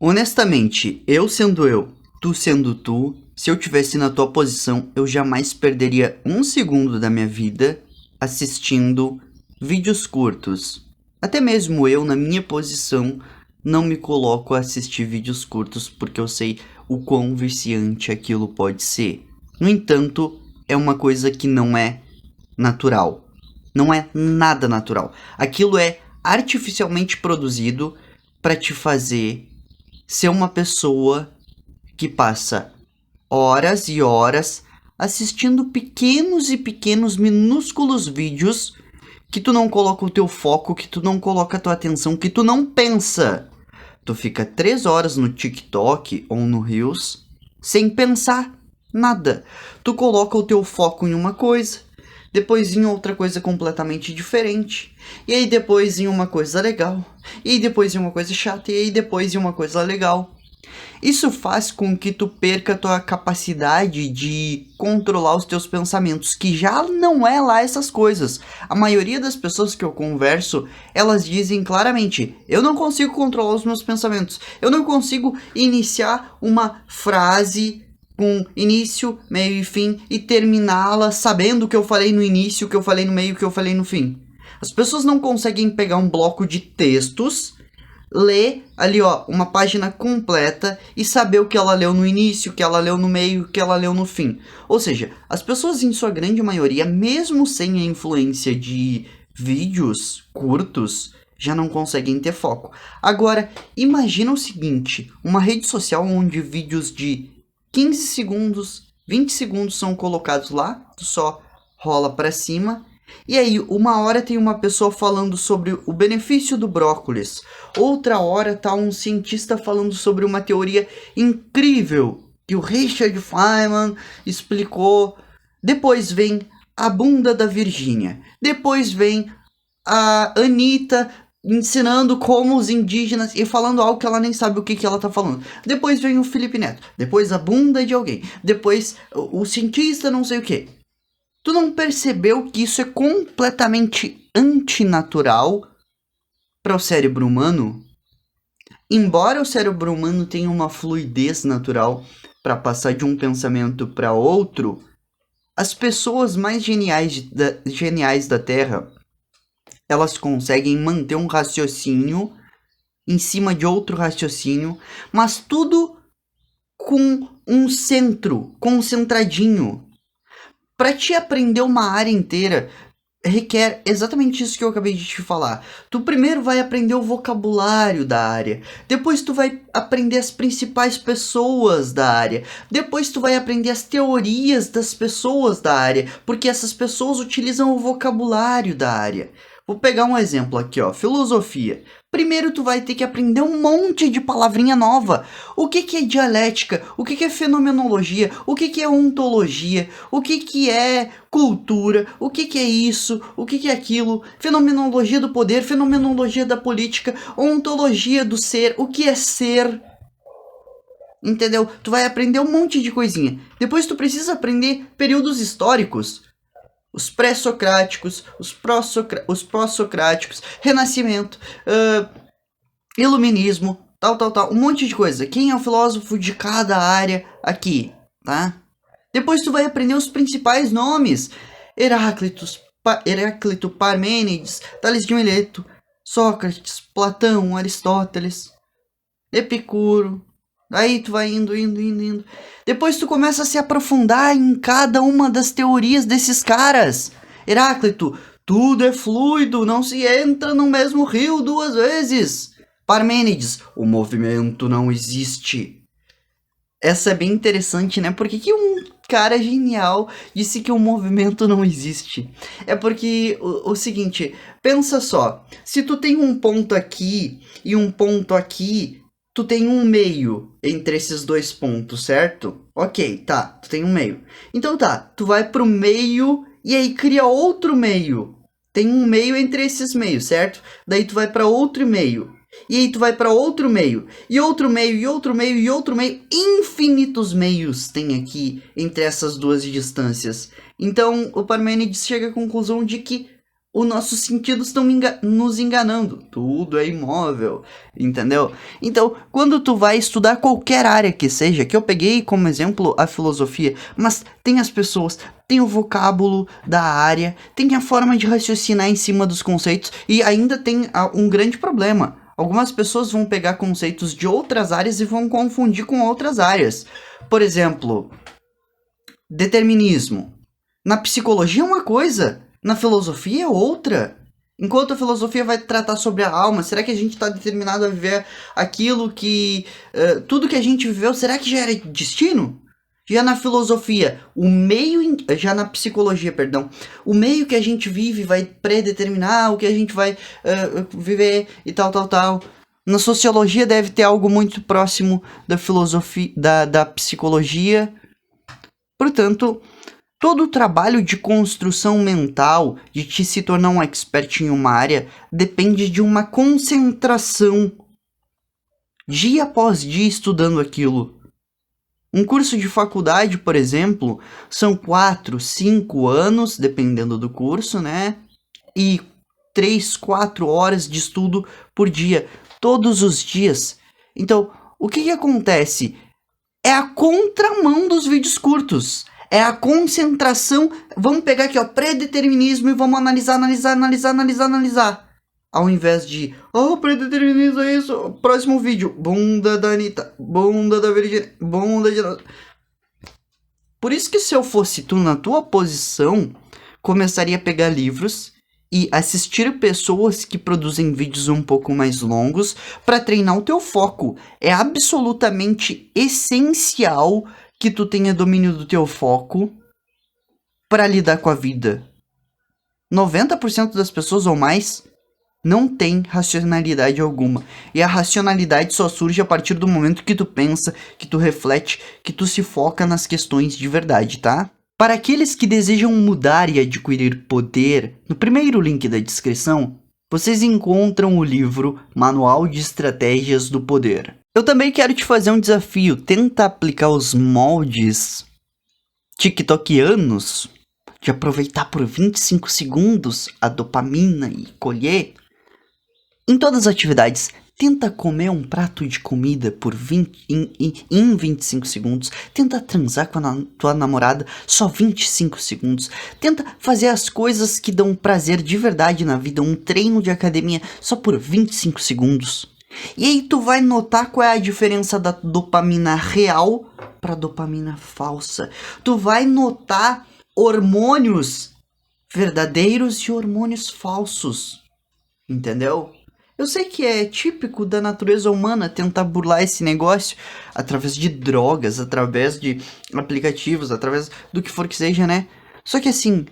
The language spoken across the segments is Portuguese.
Honestamente, eu sendo eu, tu sendo tu, se eu tivesse na tua posição, eu jamais perderia um segundo da minha vida assistindo vídeos curtos. Até mesmo eu, na minha posição, não me coloco a assistir vídeos curtos porque eu sei o quão viciante aquilo pode ser. No entanto, é uma coisa que não é natural. Não é nada natural. Aquilo é artificialmente produzido para te fazer ser uma pessoa que passa horas e horas assistindo pequenos e pequenos minúsculos vídeos que tu não coloca o teu foco, que tu não coloca a tua atenção, que tu não pensa. Tu fica 3 horas no TikTok ou no Reels sem pensar nada. Tu coloca o teu foco em uma coisa, depois em outra coisa completamente diferente, e aí depois em uma coisa legal, e aí depois em uma coisa chata, e aí depois em uma coisa legal. Isso faz com que tu perca a tua capacidade de controlar os teus pensamentos, que já não é lá essas coisas. A maioria das pessoas que eu converso, elas dizem claramente: eu não consigo controlar os meus pensamentos. Eu não consigo iniciar uma frase com início, meio e fim e terminá-la sabendo o que eu falei no início, o que eu falei no meio, o que eu falei no fim. As pessoas não conseguem pegar um bloco de textos, ler ali, ó, uma página completa e saber o que ela leu no início, o que ela leu no meio, o que ela leu no fim. Ou seja, as pessoas em sua grande maioria, mesmo sem a influência de vídeos curtos, já não conseguem ter foco. Agora, imagina o seguinte, uma rede social onde vídeos de 15 segundos, 20 segundos são colocados lá, tu só rola para cima. E aí, uma hora tem uma pessoa falando sobre o benefício do brócolis. Outra hora tá um cientista falando sobre uma teoria incrível que o Richard Feynman explicou. Depois vem a bunda da Virgínia. Depois vem a Anitta ensinando como os indígenas e falando algo que ela nem sabe o que ela tá falando. Depois vem o Felipe Neto. Depois a bunda de alguém. Depois o cientista não sei o que. Tu não percebeu que isso é completamente antinatural para o cérebro humano? Embora o cérebro humano tenha uma fluidez natural para passar de um pensamento para outro, as pessoas mais geniais da Terra, elas conseguem manter um raciocínio em cima de outro raciocínio, mas tudo com um centro, concentradinho. Para te aprender uma área inteira, requer exatamente isso que eu acabei de te falar. Tu primeiro vai aprender o vocabulário da área, depois tu vai aprender as principais pessoas da área, depois tu vai aprender as teorias das pessoas da área, porque essas pessoas utilizam o vocabulário da área. Vou pegar um exemplo aqui, ó, filosofia. Primeiro tu vai ter que aprender um monte de palavrinha nova. O que é dialética? O que é fenomenologia? O que é ontologia? O que é cultura? O que é isso? O que é aquilo? Fenomenologia do poder, fenomenologia da política, ontologia do ser, o que é ser? Entendeu? Tu vai aprender um monte de coisinha. Depois tu precisa aprender períodos históricos. Os pré-socráticos, os pós-socráticos, renascimento, iluminismo, tal. Um monte de coisa. Quem é o filósofo de cada área aqui, tá? Depois tu vai aprender os principais nomes. Heráclito, Parmênides, Tales de Mileto, Sócrates, Platão, Aristóteles, Epicuro. Aí tu vai indo. Depois tu começa a se aprofundar em cada uma das teorias desses caras. Heráclito, tudo é fluido, não se entra no mesmo rio 2 vezes. Parmênides, o movimento não existe. Essa é bem interessante, né? Por que um cara genial disse que o movimento não existe? É porque o seguinte, pensa só, se tu tem um ponto aqui e um ponto aqui, tu tem um meio entre esses dois pontos, certo? Ok, tá, tu tem um meio. Então tá, tu vai pro meio e aí cria outro meio. Tem um meio entre esses meios, certo? Daí tu vai para outro meio. E aí tu vai para outro meio. E outro meio, e outro meio, e outro meio. Infinitos meios tem aqui entre essas duas distâncias. Então o Parmênides chega à conclusão de que os nossos sentidos estão nos enganando. Tudo é imóvel, entendeu? Então, quando tu vai estudar qualquer área que seja, que eu peguei como exemplo a filosofia, mas tem as pessoas, tem o vocábulo da área, tem a forma de raciocinar em cima dos conceitos, e ainda tem um grande problema. Algumas pessoas vão pegar conceitos de outras áreas e vão confundir com outras áreas. Por exemplo, determinismo. Na psicologia é uma coisa, na filosofia é outra. Enquanto a filosofia vai tratar sobre a alma, será que a gente está determinado a viver aquilo que... tudo que a gente viveu, será que já era destino? Já na filosofia, já na psicologia, perdão, o meio que a gente vive vai predeterminar o que a gente vai viver e tal, tal, tal. Na sociologia deve ter algo muito próximo da filosofia, da psicologia. Portanto, todo o trabalho de construção mental, de te se tornar um expert em uma área, depende de uma concentração, dia após dia estudando aquilo. Um curso de faculdade, por exemplo, são 4, 5 anos, dependendo do curso, né? E 3, 4 horas de estudo por dia, todos os dias. Então, o que acontece? É a contramão dos vídeos curtos. É a concentração. Vamos pegar aqui, ó, predeterminismo e vamos analisar. Ao invés de, predeterminismo é isso. Próximo vídeo, bunda da Anitta, bunda da Virgínia, bunda de... Por isso que se eu fosse tu na tua posição, começaria a pegar livros e assistir pessoas que produzem vídeos um pouco mais longos para treinar o teu foco. É absolutamente essencial que tu tenha domínio do teu foco para lidar com a vida. 90% das pessoas ou mais não tem racionalidade alguma. E a racionalidade só surge a partir do momento que tu pensa, que tu reflete, que tu se foca nas questões de verdade, tá? Para aqueles que desejam mudar e adquirir poder, no primeiro link da descrição, vocês encontram o livro Manual de Estratégias do Poder. Eu também quero te fazer um desafio. Tenta aplicar os moldes tiktokianos de aproveitar por 25 segundos a dopamina e colher. Em todas as atividades, tenta comer um prato de comida por em 25 segundos. Tenta transar com a tua namorada só 25 segundos. Tenta fazer as coisas que dão prazer de verdade na vida, um treino de academia só por 25 segundos. E aí tu vai notar qual é a diferença da dopamina real para dopamina falsa. Tu vai notar hormônios verdadeiros e hormônios falsos. Entendeu? Eu sei que é típico da natureza humana tentar burlar esse negócio através de drogas, através de aplicativos, através do que for que seja, né? Só que assim,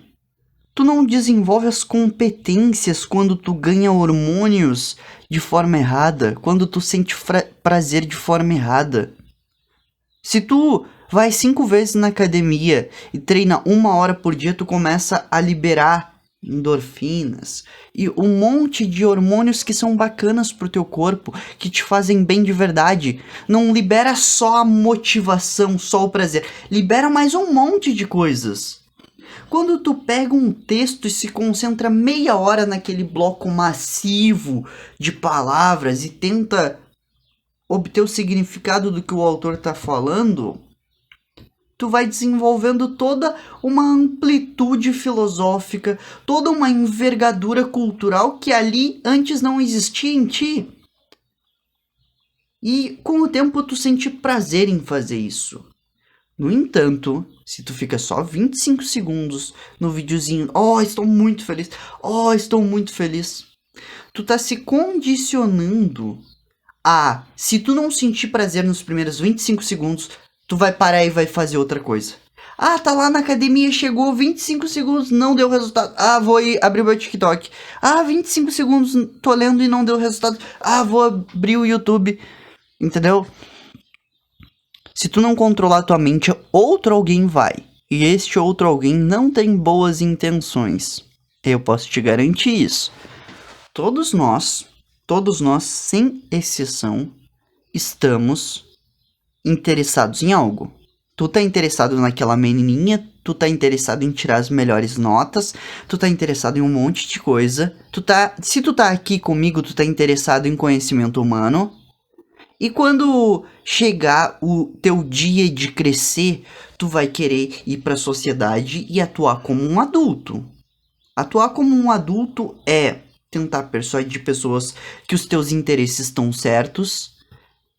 tu não desenvolve as competências quando tu ganha hormônios de forma errada, quando tu sente prazer de forma errada. Se tu vai 5 vezes na academia e treina 1 hora por dia, tu começa a liberar endorfinas e um monte de hormônios que são bacanas pro teu corpo, que te fazem bem de verdade. Não libera só a motivação, só o prazer, libera mais um monte de coisas. Quando tu pega um texto e se concentra meia hora naquele bloco massivo de palavras e tenta obter o significado do que o autor tá falando, tu vai desenvolvendo toda uma amplitude filosófica, toda uma envergadura cultural que ali antes não existia em ti. E com o tempo tu sente prazer em fazer isso. No entanto, se tu fica só 25 segundos no videozinho, estou muito feliz, estou muito feliz, tu tá se condicionando a, se tu não sentir prazer nos primeiros 25 segundos, tu vai parar e vai fazer outra coisa. Tá lá na academia, chegou 25 segundos, não deu resultado. Vou abrir o meu TikTok. 25 segundos, tô lendo e não deu resultado. Vou abrir o YouTube. Entendeu? Se tu não controlar tua mente, outro alguém vai. E este outro alguém não tem boas intenções. Eu posso te garantir isso. Todos nós, sem exceção, estamos interessados em algo. Tu tá interessado naquela menininha, tu tá interessado em tirar as melhores notas, tu tá interessado em um monte de coisa, se tu tá aqui comigo, tu tá interessado em conhecimento humano, e quando chegar o teu dia de crescer, tu vai querer ir pra sociedade e atuar como um adulto. Atuar como um adulto é tentar persuadir pessoas que os teus interesses estão certos,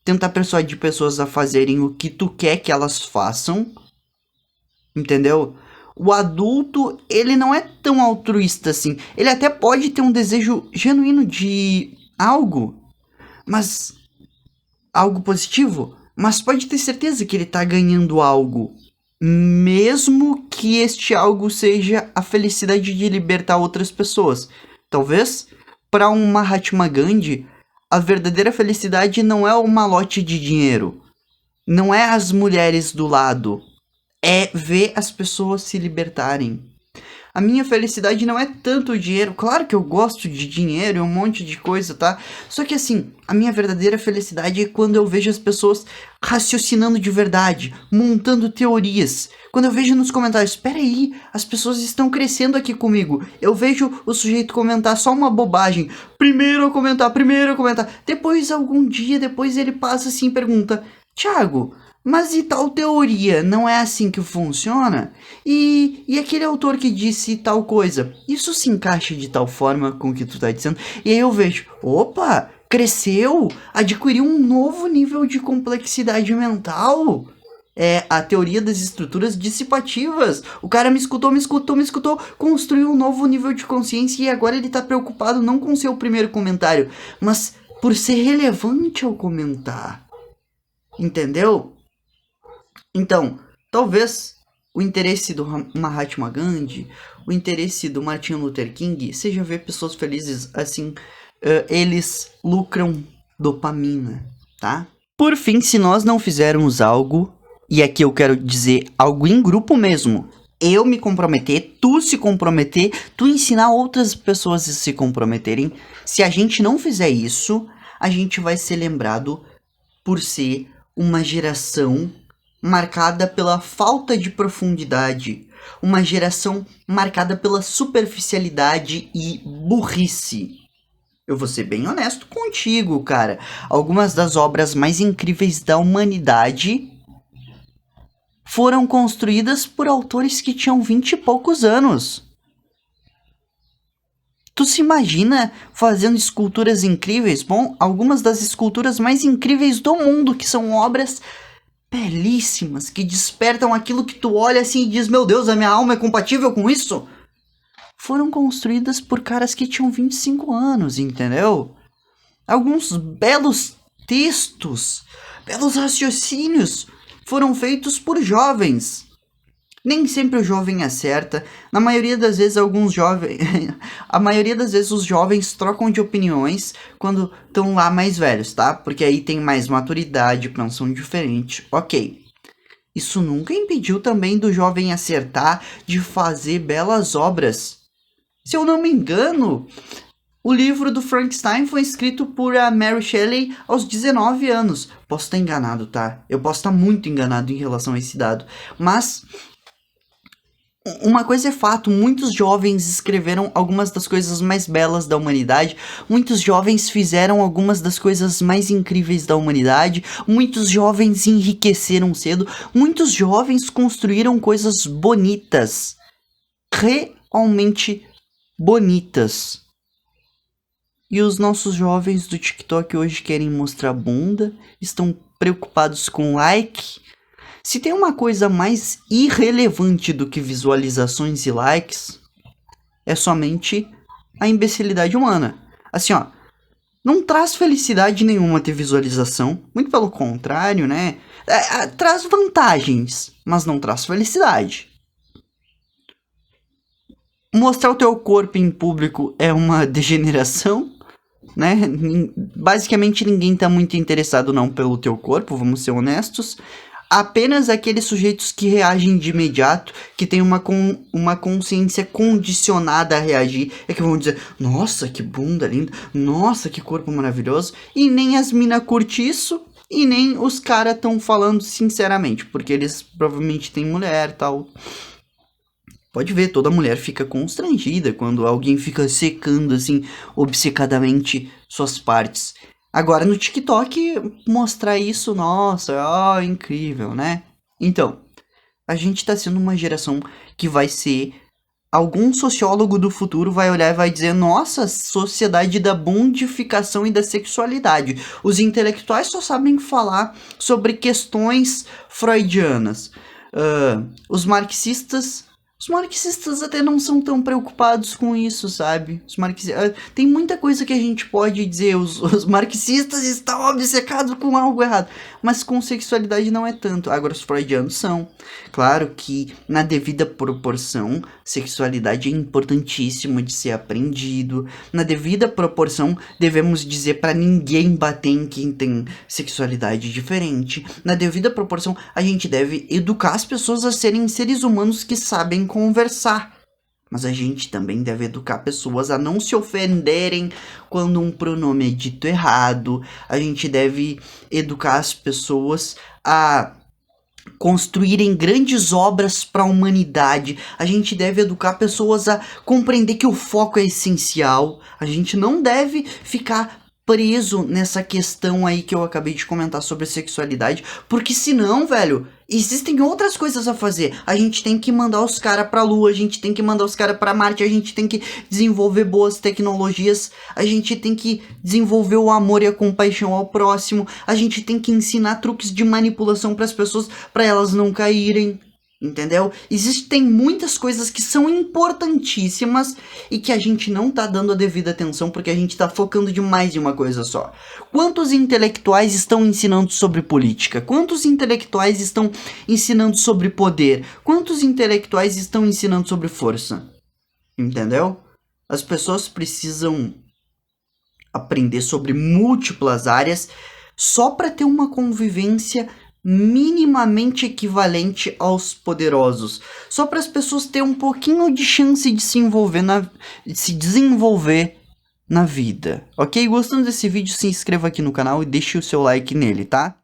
tentar persuadir pessoas a fazerem o que tu quer que elas façam, entendeu? O adulto, ele não é tão altruísta assim. Ele até pode ter um desejo genuíno de algo, mas algo positivo, mas pode ter certeza que ele tá ganhando algo, mesmo que este algo seja a felicidade de libertar outras pessoas. Talvez, para um Mahatma Gandhi, a verdadeira felicidade não é o malote de dinheiro, não é as mulheres do lado, é ver as pessoas se libertarem. A minha felicidade não é tanto o dinheiro. Claro que eu gosto de dinheiro e um monte de coisa, tá? Só que assim, a minha verdadeira felicidade é quando eu vejo as pessoas raciocinando de verdade, montando teorias. Quando eu vejo nos comentários, espera aí, as pessoas estão crescendo aqui comigo. Eu vejo o sujeito comentar só uma bobagem. Primeiro a comentar. Depois, algum dia, depois ele passa assim e pergunta, Thiago, mas e tal teoria, não é assim que funciona? E aquele autor que disse tal coisa, isso se encaixa de tal forma com o que tu tá dizendo? E aí eu vejo, opa, cresceu, adquiriu um novo nível de complexidade mental. É a teoria das estruturas dissipativas. O cara me escutou, construiu um novo nível de consciência e agora ele tá preocupado não com seu primeiro comentário, mas por ser relevante ao comentar. Entendeu? Então, talvez o interesse do Mahatma Gandhi, o interesse do Martin Luther King seja ver pessoas felizes assim, eles lucram dopamina, tá? Por fim, se nós não fizermos algo, e aqui eu quero dizer algo em grupo mesmo, eu me comprometer, tu se comprometer, tu ensinar outras pessoas a se comprometerem, se a gente não fizer isso, a gente vai ser lembrado por ser uma geração marcada pela falta de profundidade, uma geração marcada pela superficialidade e burrice. Eu vou ser bem honesto contigo, cara. Algumas das obras mais incríveis da humanidade foram construídas por autores que tinham 20 e poucos anos. Tu se imagina fazendo esculturas incríveis? Bom, algumas das esculturas mais incríveis do mundo, que são obras belíssimas, que despertam aquilo que tu olha assim e diz, meu Deus, a minha alma é compatível com isso? Foram construídas por caras que tinham 25 anos, entendeu? Alguns belos textos, belos raciocínios foram feitos por jovens. Nem sempre o jovem acerta. Na maioria das vezes a maioria das vezes os jovens trocam de opiniões quando estão lá mais velhos, tá? Porque aí tem mais maturidade, pensam diferente. Ok. Isso nunca impediu também do jovem acertar, de fazer belas obras. Se eu não me engano, o livro do Frankenstein foi escrito por a Mary Shelley aos 19 anos. Posso estar enganado, tá? Eu posso estar muito enganado em relação a esse dado. Mas uma coisa é fato, muitos jovens escreveram algumas das coisas mais belas da humanidade, muitos jovens fizeram algumas das coisas mais incríveis da humanidade, muitos jovens enriqueceram cedo, muitos jovens construíram coisas bonitas, realmente bonitas. E os nossos jovens do TikTok hoje querem mostrar bunda, estão preocupados com like. Se tem uma coisa mais irrelevante do que visualizações e likes, é somente a imbecilidade humana. Assim, ó, não traz felicidade nenhuma ter visualização, muito pelo contrário, né? Traz vantagens, mas não traz felicidade. Mostrar o teu corpo em público é uma degeneração, né? Basicamente ninguém tá muito interessado não pelo teu corpo, vamos ser honestos. Apenas aqueles sujeitos que reagem de imediato, que tem uma consciência condicionada a reagir, é que vão dizer, nossa, que bunda linda, nossa, que corpo maravilhoso, e nem as mina curte isso, e nem os caras estão falando sinceramente, porque eles provavelmente têm mulher e tal. Pode ver, toda mulher fica constrangida quando alguém fica secando, assim, obcecadamente suas partes. Agora no TikTok, mostrar isso, nossa, incrível, né? Então, a gente tá sendo uma geração que vai ser. Algum sociólogo do futuro vai olhar e vai dizer: nossa, sociedade da bondificação e da sexualidade. Os intelectuais só sabem falar sobre questões freudianas. Os marxistas. Os marxistas até não são tão preocupados com isso, sabe? Tem muita coisa que a gente pode dizer. Os marxistas estão obcecados com algo errado. Mas com sexualidade não é tanto. Agora, os freudianos são. Claro que, na devida proporção, sexualidade é importantíssimo de ser aprendido. Na devida proporção, devemos dizer para ninguém bater em quem tem sexualidade diferente. Na devida proporção, a gente deve educar as pessoas a serem seres humanos que sabem conversar. Mas a gente também deve educar pessoas a não se ofenderem quando um pronome é dito errado. A gente deve educar as pessoas a construírem grandes obras para a humanidade. A gente deve educar pessoas a compreender que o foco é essencial. A gente não deve ficar preso nessa questão aí que eu acabei de comentar sobre sexualidade, porque senão, velho, existem outras coisas a fazer. A gente tem que mandar os caras pra Lua, a gente tem que mandar os caras pra Marte, a gente tem que desenvolver boas tecnologias, a gente tem que desenvolver o amor e a compaixão ao próximo, a gente tem que ensinar truques de manipulação pras pessoas, pra elas não caírem. Entendeu? Existem muitas coisas que são importantíssimas e que a gente não tá dando a devida atenção porque a gente tá focando demais em uma coisa só. Quantos intelectuais estão ensinando sobre política? Quantos intelectuais estão ensinando sobre poder? Quantos intelectuais estão ensinando sobre força? Entendeu? As pessoas precisam aprender sobre múltiplas áreas só para ter uma convivência minimamente equivalente aos poderosos, só para as pessoas terem um pouquinho de chance de se desenvolver na vida, ok? Gostando desse vídeo, se inscreva aqui no canal e deixe o seu like nele, tá?